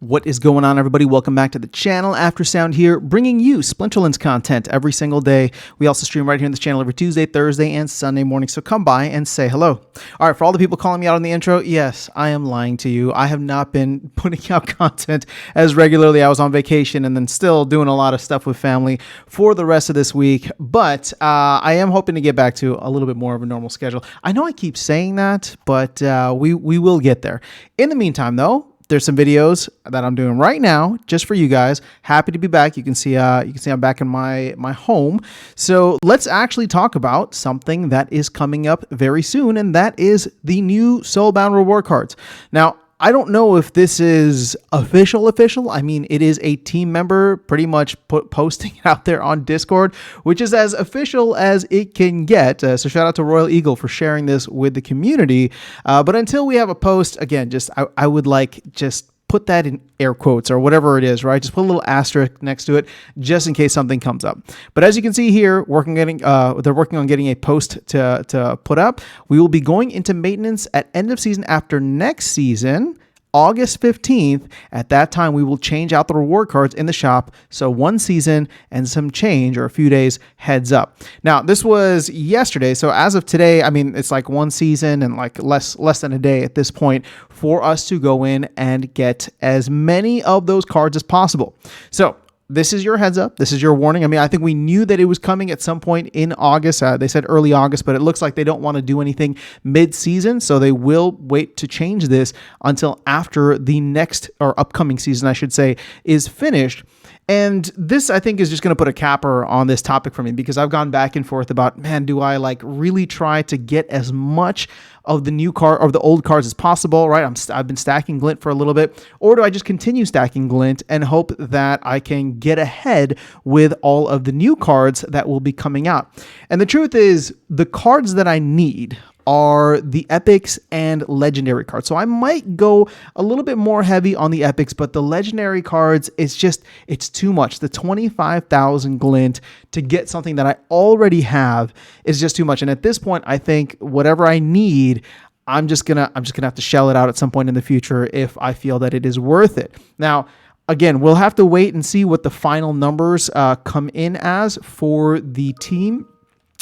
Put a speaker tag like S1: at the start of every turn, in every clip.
S1: What is going on, everybody? Welcome back to the channel. After Sound here, bringing you Splinterlands content every single day. We also stream right here on this channel every Tuesday, Thursday, and Sunday morning, so come by and say hello. All right, for all the people calling me out on the intro, yes, I am lying to you. I have not been putting out content as regularly. I was on vacation and then still doing a lot of stuff with family for the rest of this week, but I am hoping to get back to a little bit more of a normal schedule. I know I keep saying that, but we will get there. In the meantime, though, there's some videos that I'm doing right now just for you guys. Happy to be back. You can see I'm back in my home. So let's actually talk about something that is coming up very soon, and that is the new Soulbound reward cards. Now, I don't know if this is official. I mean, it is a team member pretty much posting it out there on Discord, which is as official as it can get. So shout out to Royal Eagle for sharing this with the community. But until we have a post, again, I would like just put that in air quotes or whatever it is, right? Just put a little asterisk next to it just in case something comes up. But as you can see here, they're working on getting a post to put up. We will be going into maintenance at end of season after next season, August 15th. At that time, we will change out the reward cards in the shop. So one season and some change, or a few days heads up. Now, this was yesterday. So as of today, I mean, it's like one season and like less than a day at this point for us to go in and get as many of those cards as possible. So this is your heads up. This is your warning. I mean, I think we knew that it was coming at some point in August. They said early August, but it looks like they don't want to do anything mid-season, so they will wait to change this until after the next, or upcoming season, I should say, is finished. And this, I think, is just going to put a capper on this topic for me, because I've gone back and forth about, man, do I like really try to get as much of the new card or the old cards as possible, right? I've been stacking Glint for a little bit, or do I just continue stacking Glint and hope that I can get ahead with all of the new cards that will be coming out? And the truth is, the cards that I need are the epics and legendary cards. So I might go a little bit more heavy on the epics, but the legendary cards, it's too much. The 25,000 glint to get something that I already have is just too much. And at this point, I think whatever I need, I'm just gonna have to shell it out at some point in the future if I feel that it is worth it. Now, again, we'll have to wait and see what the final numbers come in as for the team.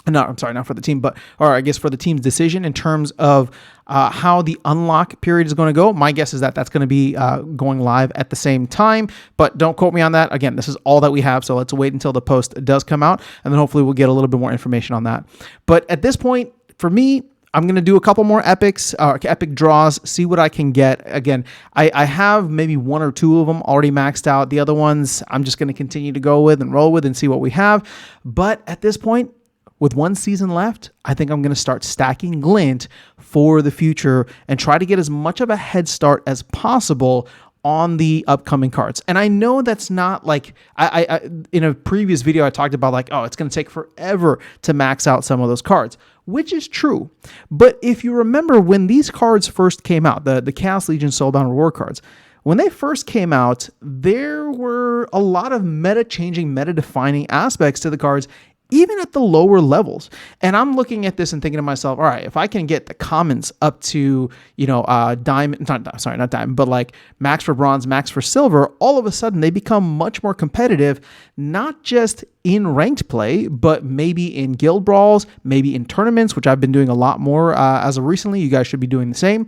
S1: No, I'm sorry, not for the team, or I guess for the team's decision in terms of how the unlock period is going to go. My guess is that that's going to be going live at the same time, but don't quote me on that. Again, this is all that we have, so let's wait until the post does come out, and then hopefully we'll get a little bit more information on that. But at this point, for me, I'm going to do a couple more epics, epic draws, see what I can get. Again, I have maybe one or two of them already maxed out. The other ones, I'm just going to continue to go with and roll with and see what we have. But at this point, with one season left, I think I'm going to start stacking Glint for the future and try to get as much of a head start as possible on the upcoming cards. And I know that's not like, I in a previous video, I talked about like, oh, it's going to take forever to max out some of those cards, which is true. But if you remember when these cards first came out, the Chaos Legion Soulbound reward cards, when they first came out, there were a lot of meta-changing, meta-defining aspects to the cards, even at the lower levels. And I'm looking at this and thinking to myself, all right, if I can get the commons up to, diamond, not diamond, but like max for bronze, max for silver, all of a sudden they become much more competitive, not just in ranked play, but maybe in guild brawls, maybe in tournaments, which I've been doing a lot more as of recently. You guys should be doing the same.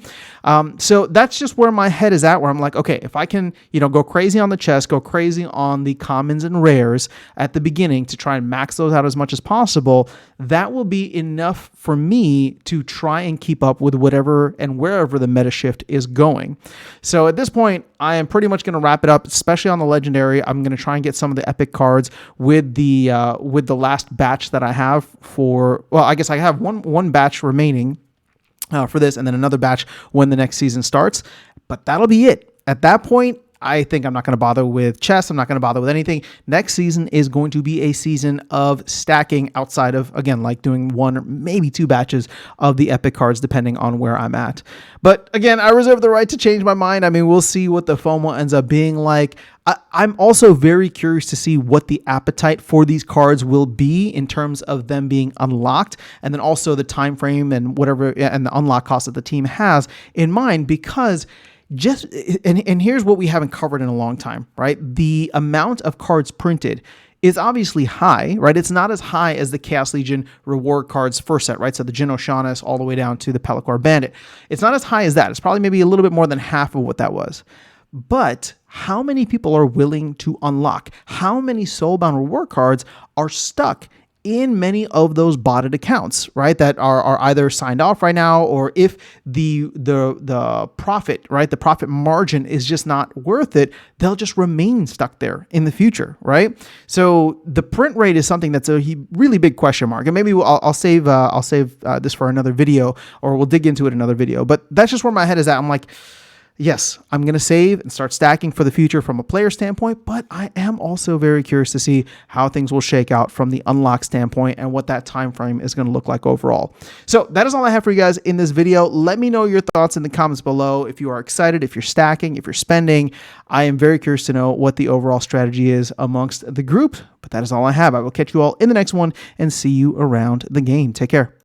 S1: So that's just where my head is at, where I'm like, okay, if I can, go crazy on the chest, go crazy on the commons and rares at the beginning to try and max those out as much as possible, that will be enough for me to try and keep up with whatever and wherever the meta shift is going. So at this point, I am pretty much going to wrap it up, especially on the legendary. I'm going to try and get some of the epic cards with the last batch that I have for, well, I guess I have one batch remaining for this, and then another batch when the next season starts. But that'll be it. At that point, I think I'm not going to bother with chests. I'm not going to bother with anything. Next season is going to be a season of stacking outside of, again, like doing one or maybe two batches of the epic cards, depending on where I'm at. But again, I reserve the right to change my mind. I mean, we'll see what the FOMO ends up being like. I'm also very curious to see what the appetite for these cards will be in terms of them being unlocked, and then also the time frame and whatever, and the unlock cost that the team has in mind, because just and here's what we haven't covered in a long time, right? The amount of cards printed is obviously high, right? It's not as high as the Chaos Legion reward cards first set, right? So the Jin O'Shaughnessy all the way down to the Pelacor Bandit. It's not as high as that. It's probably maybe a little bit more than half of what that was. But how many people are willing to unlock? How many Soulbound reward cards are stuck in many of those botted accounts, right? That are either signed off right now, or if the profit, right? The profit margin is just not worth it, they'll just remain stuck there in the future, right? So the print rate is something that's a really big question mark, and maybe I'll save this for another video, or we'll dig into it in another video. But that's just where my head is at. I'm like, yes, I'm going to save and start stacking for the future from a player standpoint, but I am also very curious to see how things will shake out from the unlock standpoint and what that time frame is going to look like overall. So that is all I have for you guys in this video. Let me know your thoughts in the comments below. If you are excited, if you're stacking, if you're spending, I am very curious to know what the overall strategy is amongst the group. But that is all I have. I will catch you all in the next one and see you around the game. Take care.